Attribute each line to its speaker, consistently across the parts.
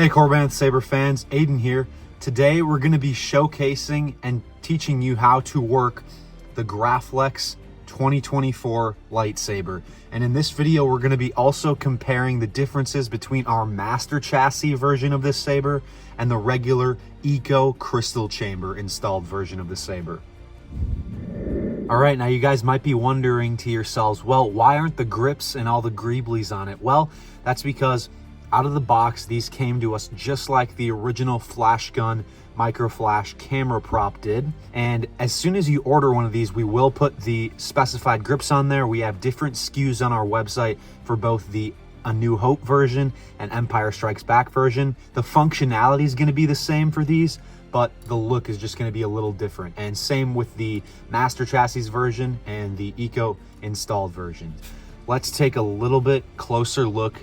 Speaker 1: Hey Korbanth Saber fans, Aiden here. Today we're going to be showcasing and teaching you how to work the Graflex 2024 lightsaber. And in this video we're going to be also comparing the differences between our master chassis version of this saber and the regular Eco crystal chamber installed version of the saber. Alright, now you guys might be wondering to yourselves, well, why aren't the grips and all the greeblies on it? Well, that's because out of the box, these came to us just like the original flash gun micro flash camera prop did. And as soon as you order one of these, we will put the specified grips on there. We have different SKUs on our website for both the A New Hope version and Empire Strikes Back version. The functionality is going to be the same for these, but the look is just going to be a little different. And same with the Master Chassis version and the Eco installed version. Let's take a little bit closer look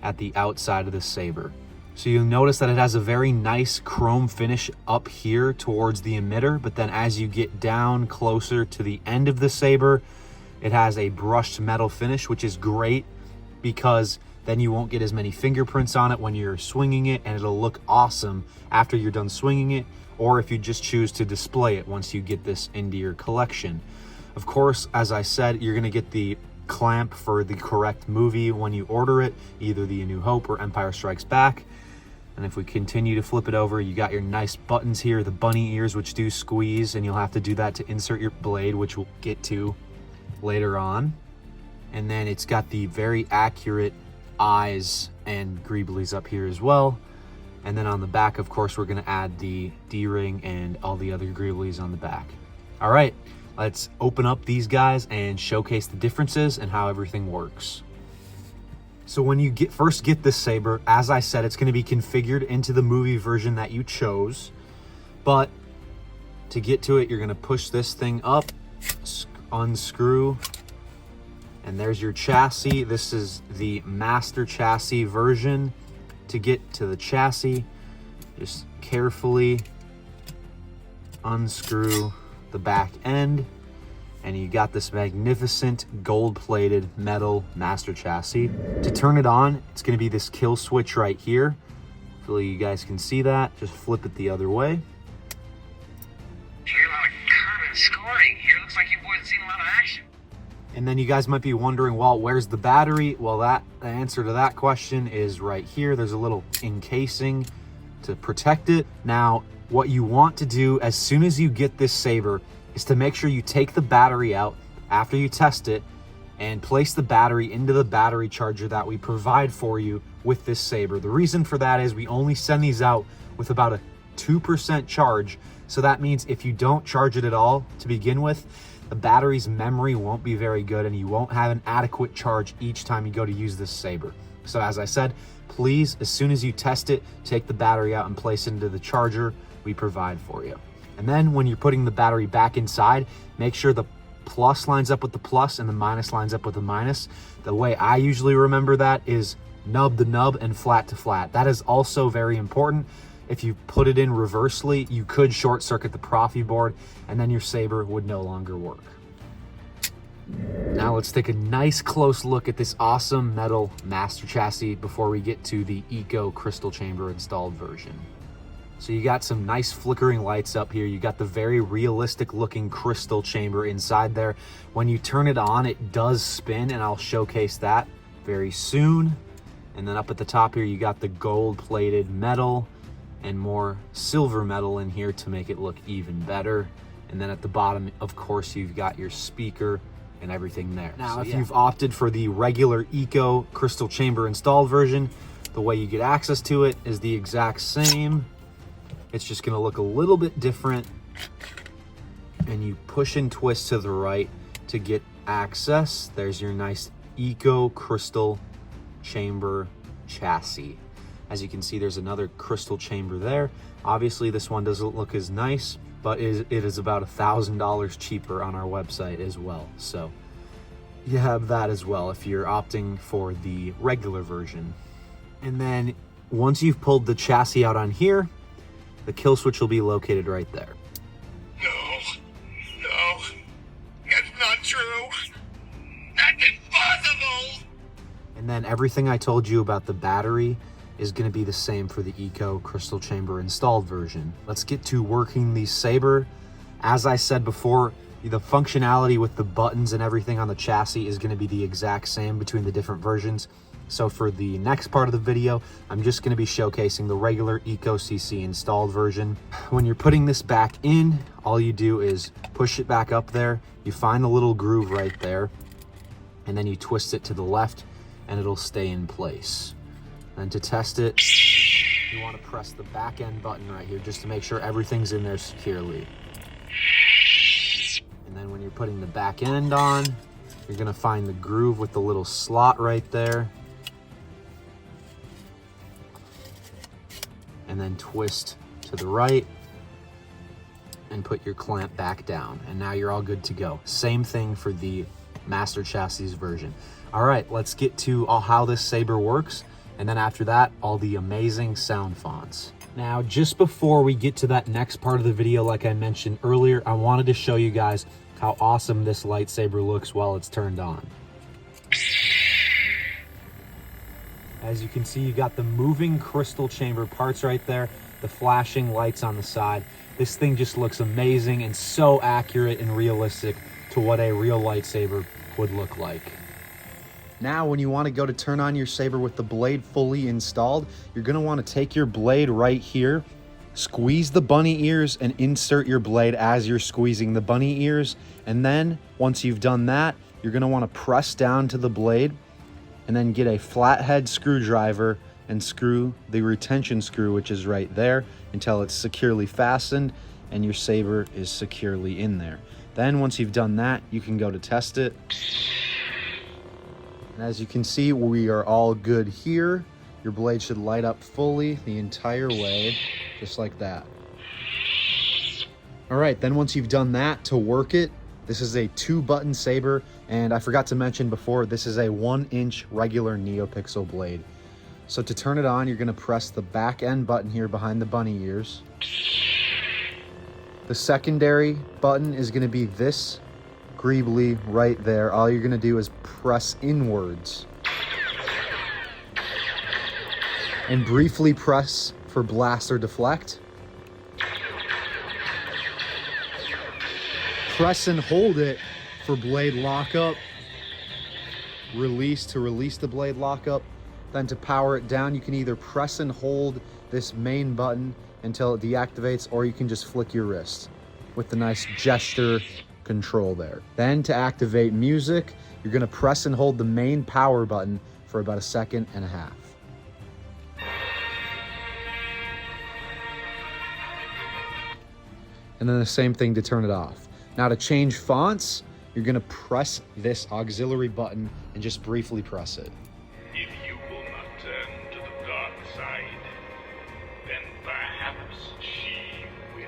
Speaker 1: at the outside of the saber. So you'll notice that it has a very nice chrome finish up here towards the emitter, but then as you get down closer to the end of the saber, it has a brushed metal finish, which is great because then you won't get as many fingerprints on it when you're swinging it, and it'll look awesome after you're done swinging it, or if you just choose to display it once you get this into your collection. Of course, as I said, you're gonna get the clamp for the correct movie when you order it, either the A New Hope or Empire Strikes Back. And if we continue to flip it over, you got your nice buttons here, the bunny ears, which do squeeze, and you'll have to do that to insert your blade, which we'll get to later on. And then it's got the very accurate eyes and greeblies up here as well. And then on the back, of course, we're going to add the D-ring and all the other greeblies on the back. All right, let's open up these guys and showcase the differences and how everything works. So when you first get this saber, as I said, it's going to be configured into the movie version that you chose. But to get to it, you're going to push this thing up, unscrew, and there's your chassis. This is the master chassis version. To get to the chassis, just carefully unscrew the back end, and you got this magnificent gold-plated metal master chassis. To turn it on, it's going to be this kill switch right here. Hopefully you guys can see that. Just flip it the other way.
Speaker 2: Hear a lot of common scoring here. Looks like you boys have seen a lot of action.
Speaker 1: And then you guys might be wondering, well, where's the battery? Well, the answer to that question is right here. There's a little encasing to protect it. Now, what you want to do as soon as you get this saber is to make sure you take the battery out after you test it and place the battery into the battery charger that we provide for you with this saber. The reason for that is we only send these out with about a 2% charge. So that means if you don't charge it at all to begin with, the battery's memory won't be very good and you won't have an adequate charge each time you go to use this saber. So as I said, please, as soon as you test it, take the battery out and place it into the charger we provide for you. And then when you're putting the battery back inside, make sure the plus lines up with the plus and the minus lines up with the minus. The way I usually remember that is nub to nub and flat to flat. That is also very important. If you put it in reversely, you could short circuit the Proffieboard and then your saber would no longer work. Now let's take a nice close look at this awesome metal master chassis before we get to the Eco crystal chamber installed version. So you got some nice flickering lights up here. You got the very realistic looking crystal chamber inside there. When you turn it on, it does spin, and I'll showcase that very soon. And then up at the top here, you got the gold plated metal and more silver metal in here to make it look even better. And then at the bottom, of course, you've got your speaker and everything there. Now, if you've opted for the regular Eco crystal chamber installed version, the way you get access to it is the exact same. It's just going to look a little bit different, and you push and twist to the right to get access. There's your nice Eco crystal chamber chassis. As you can see, there's another crystal chamber there. Obviously, this one doesn't look as nice, but it is about $1,000 cheaper on our website as well. So you have that as well if you're opting for the regular version. And then once you've pulled the chassis out on here, the kill switch will be located right there.
Speaker 2: No, that's not true. That's impossible.
Speaker 1: And then everything I told you about the battery is going to be the same for the Eco Crystal Chamber installed version. Let's get to working the saber. As I said before, the functionality with the buttons and everything on the chassis is going to be the exact same between the different versions. So for the next part of the video, I'm just going to be showcasing the regular Eco CC installed version. When you're putting this back in, all you do is push it back up there. You find the little groove right there, and then you twist it to the left and it'll stay in place. And to test it, you want to press the back end button right here just to make sure everything's in there securely. And then when you're putting the back end on, you're going to find the groove with the little slot right there. And then twist to the right and put your clamp back down. And now you're all good to go. Same thing for the Master Chassis version. All right, let's get to how this saber works. And then after that, all the amazing sound fonts. Now, just before we get to that next part of the video, like I mentioned earlier, I wanted to show you guys how awesome this lightsaber looks while it's turned on. As you can see, you got the moving crystal chamber parts right there, the flashing lights on the side. This thing just looks amazing and so accurate and realistic to what a real lightsaber would look like. Now, when you want to go to turn on your saber with the blade fully installed, you're going to want to take your blade right here, squeeze the bunny ears and insert your blade as you're squeezing the bunny ears. And then once you've done that, you're going to want to press down to the blade and then get a flathead screwdriver and screw the retention screw, which is right there, until it's securely fastened and your saber is securely in there. Then once you've done that, you can go to test it. And as you can see, we are all good here. Your blade should light up fully the entire way, just like that. All right, then once you've done that, to work it, this is a 2-button saber, and I forgot to mention before, this is a 1-inch regular NeoPixel blade. So to turn it on, you're gonna press the back end button here behind the bunny ears. The secondary button is gonna be this greebly right there. All you're gonna do is press inwards. And briefly press for blast or deflect. Press and hold it for blade lockup. Release to release the blade lockup. Then to power it down, you can either press and hold this main button until it deactivates, or you can just flick your wrist with the nice gesture control there. Then to activate music, you're gonna press and hold the main power button for about 1.5 seconds. And then the same thing to turn it off. Now to change fonts, you're gonna press this auxiliary button and just briefly press it.
Speaker 3: If you will not turn to the dark side, then perhaps she will.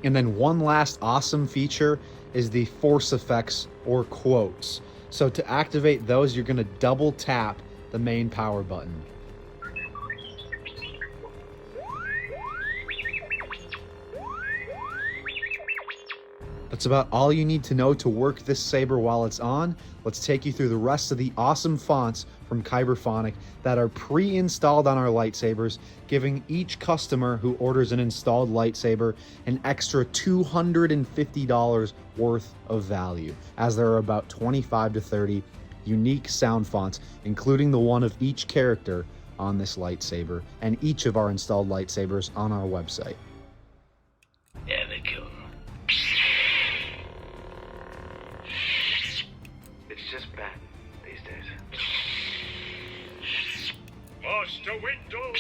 Speaker 1: And then one last awesome feature is the force effects or quotes. So to activate those, you're gonna double tap the main power button. That's about all you need to know to work this saber while it's on. Let's take you through the rest of the awesome fonts from Kyberphonic that are pre-installed on our lightsabers, giving each customer who orders an installed lightsaber an extra $250 worth of value, as there are about 25 to 30 unique sound fonts, including the one of each character on this lightsaber and each of our installed lightsabers on our website.
Speaker 2: It's just bad these days.
Speaker 3: Master Window!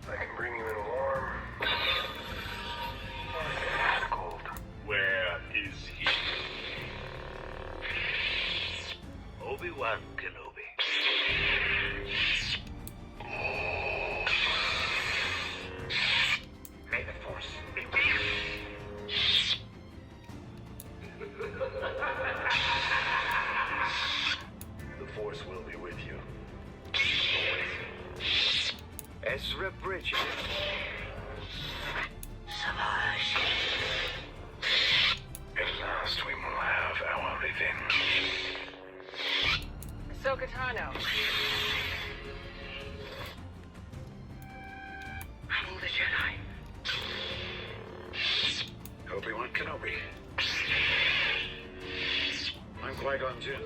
Speaker 2: I can bring you in warm. Or cold.
Speaker 3: Where is he?
Speaker 2: Obi-Wan Kenobi. May the Force be with you. The Force will be with you. Ezra Bridges. Savage. At last we
Speaker 4: Soprano.
Speaker 2: I'm the Jedi. Obi-Wan Kenobi. I'm Qui-Gon Jinn.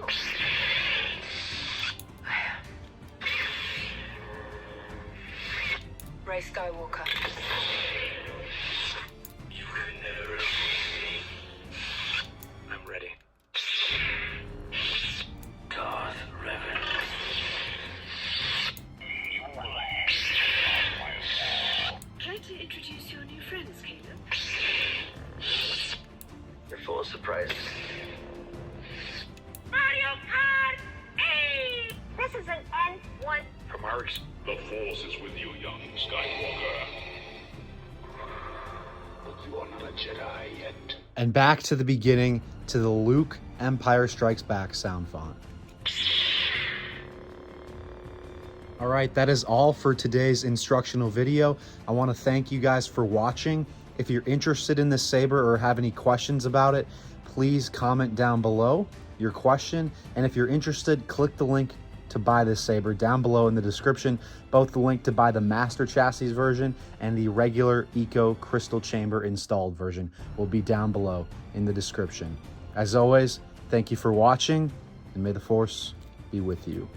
Speaker 4: Ray Skywalker.
Speaker 2: You can never me. I'm ready. Darth Revan. You will have
Speaker 5: Try to introduce your new friends, Caleb.
Speaker 2: You're full of surprises.
Speaker 5: Mario Kart 8! This is an N1.
Speaker 2: From our
Speaker 3: The Force is with you, young Skywalker.
Speaker 2: But you are not a Jedi yet.
Speaker 1: And back to the beginning, to the Luke Empire Strikes Back sound font. All right, that is all for today's instructional video. I want to thank you guys for watching. If you're interested in this saber or have any questions about it, please comment down below your question. And if you're interested, click the link to buy this saber down below in the description. Both the link to buy the Master Chassis version and the regular Eco Crystal Chamber installed version will be down below in the description. As always, thank you for watching, and may the Force be with you.